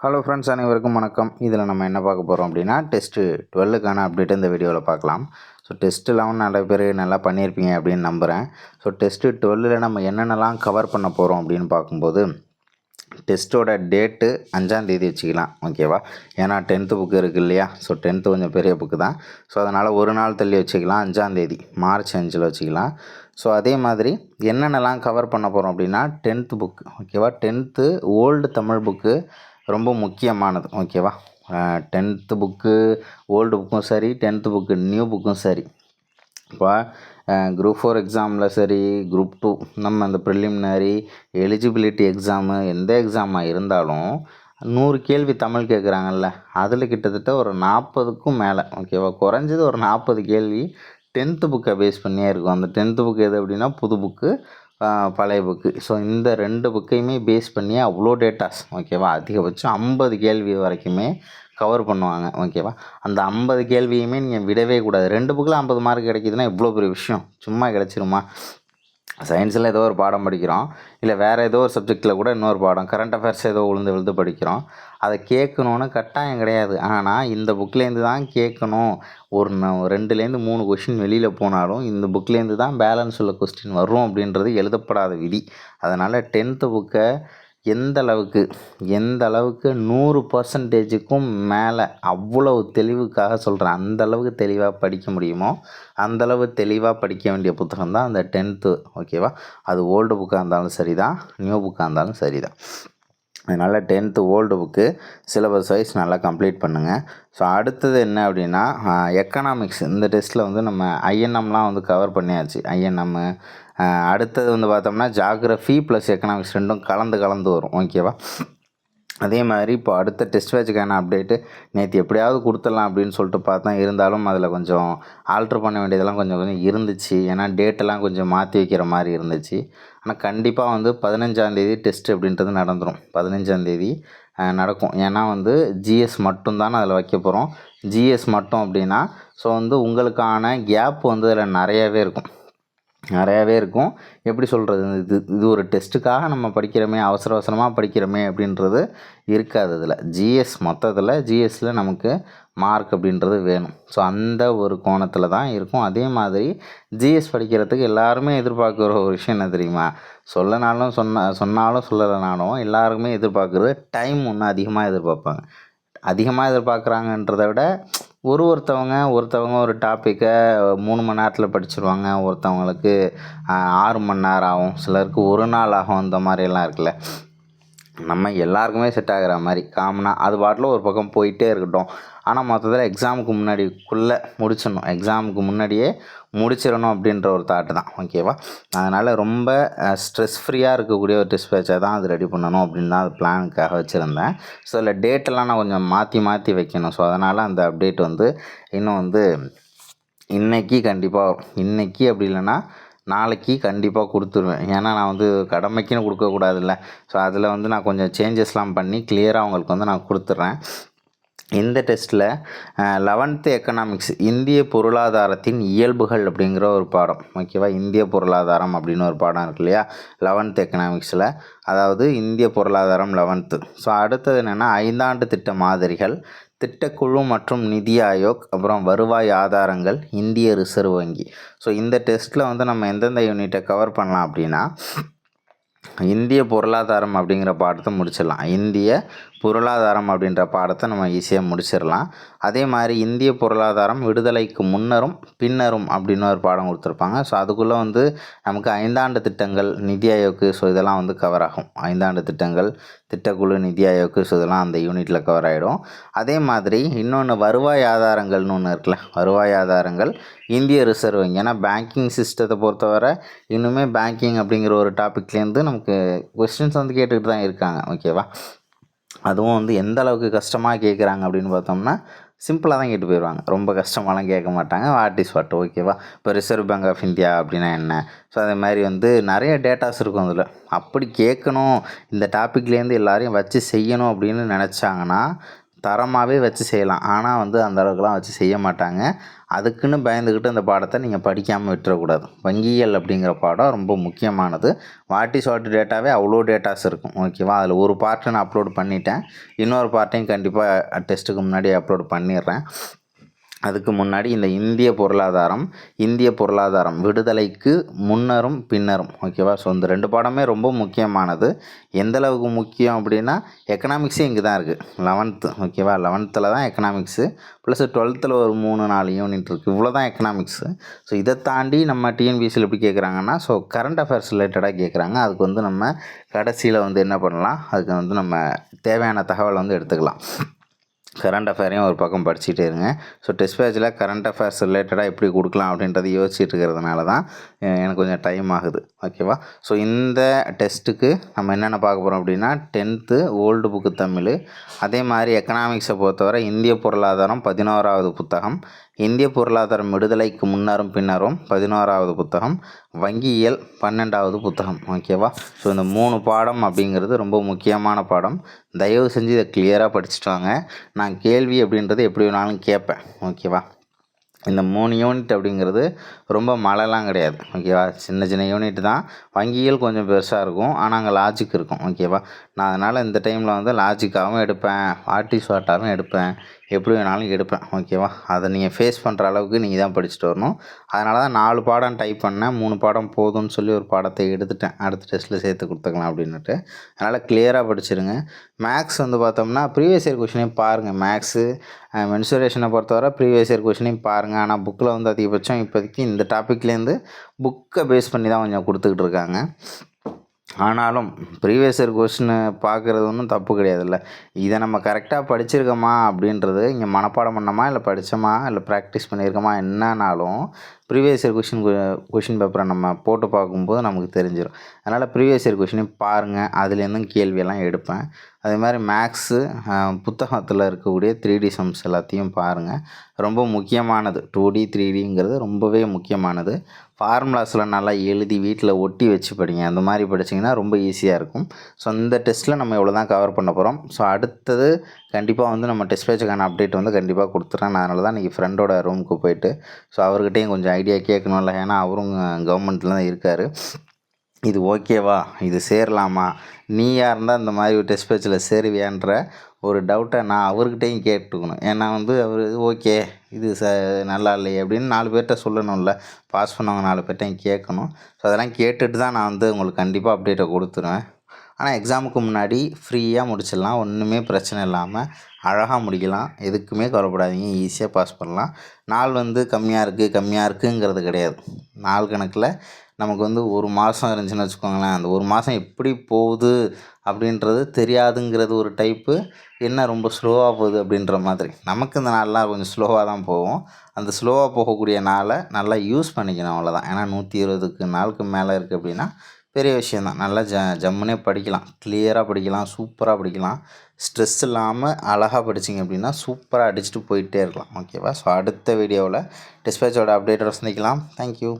Hello friends, அனைவருக்கும் வணக்கம். இதில் நம்ம என்ன பார்க்க போகிறோம் அப்படின்னா, டெஸ்ட்டு 12க்கான அப்டேட் இந்த வீடியோவில் பார்க்கலாம். ஸோ டெஸ்ட் 11 நிறைய பேர் நல்லா பண்ணியிருப்பீங்க அப்படின்னு நம்புகிறேன். ஸோ டெஸ்ட்டு 12ல் நம்ம என்னென்னலாம் கவர் பண்ண போகிறோம் அப்படின்னு பார்க்கும்போது, டெஸ்ட்டோட டேட்டு 5ஆம் தேதி வச்சுக்கலாம், ஓகேவா? ஏன்னா 10th புக்கு இருக்குது இல்லையா? ஸோ 10th கொஞ்சம் பெரிய புக்கு தான். ஸோ அதனால் ஒரு நாள் தள்ளி வச்சுக்கலாம். 5ஆம் தேதி மார்ச் 5 வச்சுக்கலாம். ஸோ அதே மாதிரி என்னென்னலாம் கவர் பண்ண போகிறோம் அப்படின்னா, 10th புக்கு, ஓகேவா? 10th ஓல்டு தமிழ் புக்கு ரொம்ப முக்கியமானது, ஓகேவா? 10th புக்கு ஓல்டு புக்கும் சரி, 10th புக்கு நியூ புக்கும் சரி. இப்போ குரூப் 4 எக்ஸாமில் சரி, குரூப் 2 நம்ம அந்த ப்ரிலிமினரி எலிஜிபிலிட்டி எக்ஸாமு எந்த எக்ஸாமாக இருந்தாலும் 100 கேள்வி தமிழ் கேட்குறாங்கல்ல, அதில் கிட்டத்தட்ட ஒரு 40க்கும் மேலே, ஓகேவா? குறைஞ்சது ஒரு 40 கேள்வி 10th புக்கை பேஸ் பண்ணியே இருக்கும். அந்த 10th புக்கு எது அப்படின்னா புது புக்கு, பழைய புக்கு. ஸோ இந்த 2 புக்கையுமே பேஸ் பண்ணி அவ்வளோ டேட்டாஸ், ஓகேவா? அதிகபட்சம் 50 கேள்வி வரைக்குமே கவர் பண்ணுவாங்க, ஓகேவா? அந்த 50 கேள்வியுமே நீங்கள் விடவே கூடாது. 2 புக்கில் 50 மார்க் கிடைக்கிதுன்னா இவ்வளோ பெரிய விஷயம் சும்மா கிடச்சிருமா? சயின்ஸில் ஏதோ ஒரு பாடம் படிக்கிறோம், இல்லை வேறு ஏதோ ஒரு சப்ஜெக்டில் கூட இன்னொரு பாடம், கரண்ட் அஃபேர்ஸ் ஏதோ விழுந்து படிக்கிறோம், அதை கேட்கணுன்னு கட்டாயம் கிடையாது. ஆனால் இந்த புக்லேருந்து தான் கேட்கணும். ஒரு 2லேருந்து 3 கொஷின் வெளியில் போனாலும் இந்த புக்லேருந்து தான் பேலன்ஸ் உள்ள கொஸ்டின் வரும் அப்படின்றது எழுதப்படாத விதி. அதனால் 10th புக்கை எந்த அளவுக்கு 100%க்கும் மேலே அவ்வளவு தெளிவுக்காக சொல்கிறேன், அந்தளவுக்கு தெளிவாக படிக்க முடியுமோ அந்தளவு தெளிவாக படிக்க வேண்டிய புத்தகம் தான் அந்த 10th, ஓகேவா? அது ஓல்டு புக்காக இருந்தாலும் சரி தான், நியூ புக்காக இருந்தாலும் சரி தான். அதனால் 10th old book syllabus wise நல்லா கம்ப்ளீட் பண்ணுங்கள். ஸோ அடுத்தது என்ன அப்படின்னா, எக்கனாமிக்ஸ். இந்த டெஸ்ட்டில் வந்து நம்ம ஐஎன்எம்லாம் வந்து கவர் பண்ணியாச்சு. ஐஎன்எம்மு அடுத்தது வந்து பார்த்தோம்னா ஜாகிரஃபி ப்ளஸ் எக்கனாமிக்ஸ் ரெண்டும் கலந்து வரும், ஓகேவா? அதே மாதிரி இப்போ அடுத்த டெஸ்ட் பேட்சுக்கான அப்டேட்டு நேற்று எப்படியாவது கொடுத்துடலாம் அப்படின்னு சொல்லிட்டு பார்த்தேன். இருந்தாலும் அதில் கொஞ்சம் ஆல்ட்ரு பண்ண வேண்டியதெல்லாம் கொஞ்சம் இருந்துச்சு. ஏன்னா டேட்டெல்லாம் கொஞ்சம் மாற்றி வைக்கிற மாதிரி இருந்துச்சு. ஆனால் கண்டிப்பாக வந்து 15ஆம் தேதி டெஸ்ட் அப்படின்றது நடந்துடும். 15ஆம் தேதி நடக்கும். ஏன்னா வந்து ஜிஎஸ் மட்டும்தானே அதில் வைக்க போகிறோம். ஜிஎஸ் மட்டும் அப்படின்னா ஸோ வந்து உங்களுக்கான கேப் வந்து அதில் நிறையாவே இருக்கும். எப்படி சொல்கிறது, இது ஒரு டெஸ்ட்டுக்காக நம்ம படிக்கிறோமே, அவசரமாக படிக்கிறோமே அப்படின்றது இருக்காது. இதில் ஜிஎஸ் மொத்தத்தில் ஜிஎஸ்சில் நமக்கு மார்க் அப்படின்றது வேணும். ஸோ அந்த ஒரு கோணத்தில் தான் இருக்கும். அதே மாதிரி ஜிஎஸ் படிக்கிறதுக்கு எல்லாருமே எதிர்பார்க்குற ஒரு விஷயம் என்ன தெரியுமா? சொன்னாலும் சொல்லலைனாலும் எல்லாருக்குமே எதிர்பார்க்குறது டைம் ஒன்று அதிகமாக எதிர்பார்க்குறாங்கன்றதை விட ஒருத்தவங்க ஒரு டாப்பிக்கை 3 மணி நேரத்தில் படிச்சிருவாங்க. ஒருத்தவங்களுக்கு 6 மணி நேரம் ஆகும், சிலருக்கு ஒரு நாள் ஆகும். அந்த மாதிரியெல்லாம் இருக்குல்ல, நம்ம எல்லாருக்குமே செட் ஆகிற மாதிரி காமனாக அது பாட்டில் ஒரு பக்கம் போயிட்டே இருக்கட்டும். ஆனால் மொத்தத்தில் எக்ஸாமுக்கு முன்னாடியே முடிச்சிடணும் அப்படின்ற ஒரு தாட்டு தான், ஓகேவா? அதனால் ரொம்ப ஸ்ட்ரெஸ் ஃப்ரீயாக இருக்கக்கூடிய ஒரு டெஸ்ட் பேட்சை தான் அது ரெடி பண்ணணும் அப்படின்னு தான் அது பிளானுக்காக வச்சுருந்தேன். ஸோ அதில் டேட்டெல்லாம் நான் கொஞ்சம் மாற்றி வைக்கணும். ஸோ அதனால் அந்த அப்டேட் வந்து இன்னும் வந்து இன்றைக்கி கண்டிப்பாக வரும். இன்றைக்கி அப்படி இல்லைன்னா நாளைக்கு கண்டிப்பாக கொடுத்துருவேன். ஏன்னா நான் வந்து கடமைக்குன்னு கொடுக்கக்கூடாதுல்ல. ஸோ அதில் வந்து நான் கொஞ்சம் சேஞ்சஸ்லாம் பண்ணி கிளியராக அவங்களுக்கு வந்து நான் கொடுத்துட்றேன். இந்த டெஸ்ட்டில் 11th எக்கனாமிக்ஸ் இந்திய பொருளாதாரத்தின் இயல்புகள் அப்படிங்கிற ஒரு பாடம், ஓகேவா? இந்திய பொருளாதாரம் அப்படின்னு ஒரு பாடம் இருக்கு இல்லையா 11th எக்கனாமிக்ஸில், அதாவது இந்திய பொருளாதாரம் 11th. ஸோ அடுத்தது என்னென்னா 5ஆண்டு திட்ட மாதிரிகள், திட்டக்குழு மற்றும் நிதி ஆயோக், அப்புறம் வருவாய் ஆதாரங்கள், இந்திய ரிசர்வ் வங்கி. ஸோ இந்த டெஸ்ட்டில் வந்து நம்ம எந்தெந்த யூனிட்டை கவர் பண்ணலாம் அப்படின்னா, இந்திய பொருளாதாரம் அப்படிங்கிற பாடத்தை முடிச்சிடலாம். இந்திய பொருளாதாரம் அப்படின்ற பாடத்தை நம்ம ஈஸியாக முடிச்சிடலாம். அதே மாதிரி இந்திய பொருளாதாரம் விடுதலைக்கு முன்னரும் பின்னரும் அப்படின்னு ஒரு பாடம் கொடுத்துருப்பாங்க. ஸோ அதுக்குள்ளே வந்து நமக்கு 5ஆண்டு திட்டங்கள், நிதி ஆயோக்கு, ஸோ இதெல்லாம் வந்து கவர் ஆகும். 5ஆண்டு திட்டங்கள், திட்டக்குழு, நிதி ஆயோக்கு, ஸோ இதெல்லாம் அந்த யூனிட்டில் கவர் ஆகிடும். அதே மாதிரி இன்னொன்று வருவாய் ஆதாரங்கள்னு ஒன்று இருக்குல்ல, வருவாய் ஆதாரங்கள், இந்திய ரிசர்வ் வங்கி. ஏன்னா பேங்கிங் சிஸ்டத்தை பொறுத்தவரை இன்னுமே பேங்கிங் அப்படிங்கிற ஒரு டாப்பிக்லேருந்து நமக்கு கொஸ்டின்ஸ் வந்து கேட்டுக்கிட்டு தான் இருக்காங்க, ஓகேவா? அதுவும் வந்து எந்த அளவுக்கு கஷ்டமாக கேட்குறாங்க அப்படின்னு பார்த்தோம்னா சிம்பிளாக தான் கேட்டு போயிடுவாங்க. ரொம்ப கஷ்டமாலாம் கேட்க மாட்டாங்க. வாட் இஸ் வாட், ஓகேவா? இப்போ ரிசர்வ் பேங்க் ஆஃப் இந்தியா அப்படின்னா என்ன, ஸோ அதே மாதிரி வந்து நிறைய டேட்டாஸ் இருக்கும் அதில். அப்படி கேட்கணும், இந்த டாப்பிக்லேருந்து எல்லாரையும் வச்சு செய்யணும் அப்படின்னு நினச்சாங்கன்னா தரமாகவே வச்சு செய்யலாம். ஆனால் வந்து அந்த அளவுக்குலாம் வச்சு செய்ய மாட்டாங்க. அதுக்குன்னு பயந்துக்கிட்டு அந்த பாடத்தை நீங்கள் படிக்காமல் விட்டுறக்கூடாது. வங்கியியல் அப்படிங்கிற பாடம் ரொம்ப முக்கியமானது. வாட் இஸ் வாட் டேட்டாவே அவ்வளோ டேட்டாஸ் இருக்கும். ஓகேவா? அதில் ஒரு பார்ட்டு நான் அப்லோட் பண்ணிட்டேன். இன்னொரு பார்ட்டையும் கண்டிப்பாக டெஸ்ட்டுக்கு முன்னாடி அப்லோட் பண்ணிடுறேன். அதுக்கு முன்னாடி இந்த இந்திய பொருளாதாரம் விடுதலைக்கு முன்னரும் பின்னரும். ஓகேவா? ஸோ இந்த 2 பாடமே ரொம்ப முக்கியமானது. எந்த அளவுக்கு முக்கியம் அப்படின்னா எக்கனாமிக்ஸே இங்கே தான் இருக்குது. 11th. ஓகேவா? 11th தான் எக்கனாமிக்ஸு ப்ளஸ் 12th ஒரு 3-4 யூனிட் இருக்குது. இவ்வளோ தான் எக்கனாமிக்ஸு. ஸோ இதை தாண்டி நம்ம டிஎன்பிஎஸ்சியில் எப்படி கேட்குறாங்கன்னா, ஸோ கரண்ட் அஃபேர்ஸ் ரிலேட்டடாக கேட்குறாங்க. அதுக்கு வந்து நம்ம கடைசியில் வந்து என்ன பண்ணலாம், அதுக்கு வந்து நம்ம தேவையான தகவலை வந்து எடுத்துக்கலாம். கரண்ட் அஃபேரையும் ஒரு பக்கம் படிச்சுட்டே இருங்க. ஸோ டெஸ்ட் பேட்சில் கரண்ட் அஃபேர்ஸ் ரிலேட்டடாக எப்படி கொடுக்கலாம் அப்படின்றது யோசிச்சுட்டு இருக்கிறதுனால தான் எனக்கு கொஞ்சம் டைம் ஆகுது. ஓகேவா? ஸோ இந்த டெஸ்ட்டுக்கு நம்ம என்னென்ன பார்க்க போகிறோம் அப்படின்னா 10th ஓல்டு புக்கு தமிழ், அதே மாதிரி எக்கனாமிக்ஸை பொறுத்தவரை இந்திய பொருளாதாரம் 11வது புத்தகம், இந்திய பொருளாதாரம் விடுதலைக்கு முன்னரும் பின்னரும் 11வது புத்தகம், வங்கியியல் 12வது புத்தகம். ஓகேவா? ஸோ இந்த 3 பாடம் அப்படிங்கிறது ரொம்ப முக்கியமான பாடம். தயவு செஞ்சு இதை கிளியராக படிச்சுட்டு வாங்க. நான் கேள்வி அப்படின்றது எப்படி வேணாலும் கேட்பேன். ஓகேவா? இந்த 3 யூனிட் அப்படிங்கிறது ரொம்ப மழைலாம் கிடையாது. ஓகேவா? சின்ன சின்ன யூனிட் தான். வங்கிகள் கொஞ்சம் பெருசாக இருக்கும், ஆனால் அங்கே லாஜிக் இருக்கும். ஓகேவா? நான் அதனால் இந்த டைமில் வந்து லாஜிக்காகவும் எடுப்பேன், வாட் இஸ் வாட்டாகவும் எடுப்பேன், எப்படி வேணாலும் எடுப்பேன். ஓகேவா? அதை நீங்கள் ஃபேஸ் பண்ணுற அளவுக்கு நீங்கள் தான் படிச்சுட்டு வரணும். அதனால தான் 4 பாடம் டைப் பண்ணேன். 3 பாடம் போதும்னு சொல்லி ஒரு பாடத்தை எடுத்துட்டேன். அடுத்த டெஸ்ட்டில் சேர்த்து கொடுத்துக்கலாம் அப்படின்னுட்டு. அதனால் கிளியராக படிச்சிருங்க. மேக்ஸ் வந்து பார்த்தோம்னா ப்ரீவியஸ் இயர் கொஷினையும் பாருங்கள். மேக்ஸு மென்சுரேஷனை பொறுத்தவரை ப்ரீவியஸ் இயர் கொஷினையும் பாருங்கள். ஆனால் புக்கில் வந்து அதிகபட்சம் இப்போதைக்கு இந்த டாப்பிக்லேருந்து புக்கை பேஸ் பண்ணி தான் கொஞ்சம் கொடுத்துக்கிட்டு இருக்காங்க. ஆனாலும் ப்ரீவியஸ் இயர் கொஸ்டின் பார்க்குறது ஒன்றும் தப்பு கிடையாதுல்ல. இதை நம்ம கரெக்டாக படிச்சிருக்கோமா அப்படின்றது, இங்கே மனப்பாடம் பண்ணோமா இல்லை படித்தோமா இல்லை ப்ராக்டிஸ் பண்ணியிருக்கோமா என்னன்னாலும் ப்ரீவியஸ் இயர் கொஷின் பேப்பரை நம்ம போட்டு பார்க்கும்போது நமக்கு தெரிஞ்சிடும். அதனால் ப்ரீவியஸ் இயர் கொஷினையும் பாருங்கள். அதுலேருந்தும் கேள்வியெல்லாம் எடுப்பேன். அதே மாதிரி மேக்ஸு புத்தகத்தில் இருக்கக்கூடிய 3D சம்ஸ் எல்லாத்தையும் பாருங்கள். ரொம்ப முக்கியமானது 2D 3Dங்கிறது ரொம்பவே முக்கியமானது. ஃபார்முலாஸில் நல்லா எழுதி வீட்டில் ஒட்டி வச்சு படிங்க. அந்த மாதிரி படிச்சிங்கன்னா ரொம்ப ஈஸியாக இருக்கும். ஸோ இந்த டெஸ்ட்டில் நம்ம இவ்வளோ தான் கவர் பண்ண போகிறோம். ஸோ அடுத்தது கண்டிப்பாக வந்து நம்ம டெஸ்ட் பேட்சுக்கான அப்டேட் வந்து கண்டிப்பாக கொடுத்துட்றேன். நான் அதனால தான் இன்றைக்கி ஃப்ரெண்டோட ரூமுக்கு போயிட்டு ஸோ அவர்கிட்டையும் கொஞ்சம் ஐடியா கேட்கணும்ல. ஏன்னா அவரும் கவர்மெண்ட்டில் தான் இருக்கார். இது ஓகேவா, இது சேரலாமா, நீயாக இருந்தால் இந்த மாதிரி ஒரு டெஸ்ட் பேட்சில் சேருவியான்ற ஒரு டவுட்டை நான் அவர்கிட்டையும் கேட்டுக்கணும். ஏன்னா வந்து அவர் ஓகே இது நல்லா இல்லையே அப்படின்னு 4 பேர்கிட்ட சொல்லணும்ல. பாஸ் பண்ணவங்க 4 பேர்ட்டையும் கேட்கணும். ஸோ அதெல்லாம் கேட்டுட்டு தான் நான் வந்து உங்களுக்கு கண்டிப்பாக அப்டேட்டை கொடுத்துருவேன். ஆனால் எக்ஸாமுக்கு முன்னாடி ஃப்ரீயாக முடிச்சிடலாம். ஒன்றுமே பிரச்சனை இல்லாமல் அழகாக முடிக்கலாம். எதுக்குமே கவலைப்படாதீங்க. ஈஸியாக பாஸ் பண்ணலாம். நாள் வந்து கம்மியாக இருக்குங்கிறது கிடையாது. நாள் கணக்கில் நமக்கு வந்து 1 மாதம் இருந்துச்சுன்னு வச்சுக்கோங்களேன். அந்த 1 மாதம் எப்படி போகுது அப்படின்றது தெரியாதுங்கிறது ஒரு டைப்பு. என்ன ரொம்ப ஸ்லோவாக போகுது அப்படின்ற மாதிரி. நமக்கு இந்த நாளெலாம் கொஞ்சம் ஸ்லோவாக தான் போகும். அந்த ஸ்லோவாக போகக்கூடிய நாளை நல்லா யூஸ் பண்ணிக்கணும், அவ்வளோதான். ஏன்னா 120 நாளுக்கு மேலே இருக்குது அப்படின்னா பெரிய விஷயந்தான். நல்லா ஜம்முனே படிக்கலாம். கிளியராக படிக்கலாம். சூப்பராக படிக்கலாம். ஸ்ட்ரெஸ் இல்லாமல் அழகாக படிச்சிங்க அப்படின்னா சூப்பராக அடிச்சுட்டு போயிட்டே இருக்கலாம். ஓகேவா? ஸோ அடுத்த வீடியோவில் டெஸ்ட் பேட்சோட அப்டேட்டோட சந்திக்கலாம். தேங்க்யூ.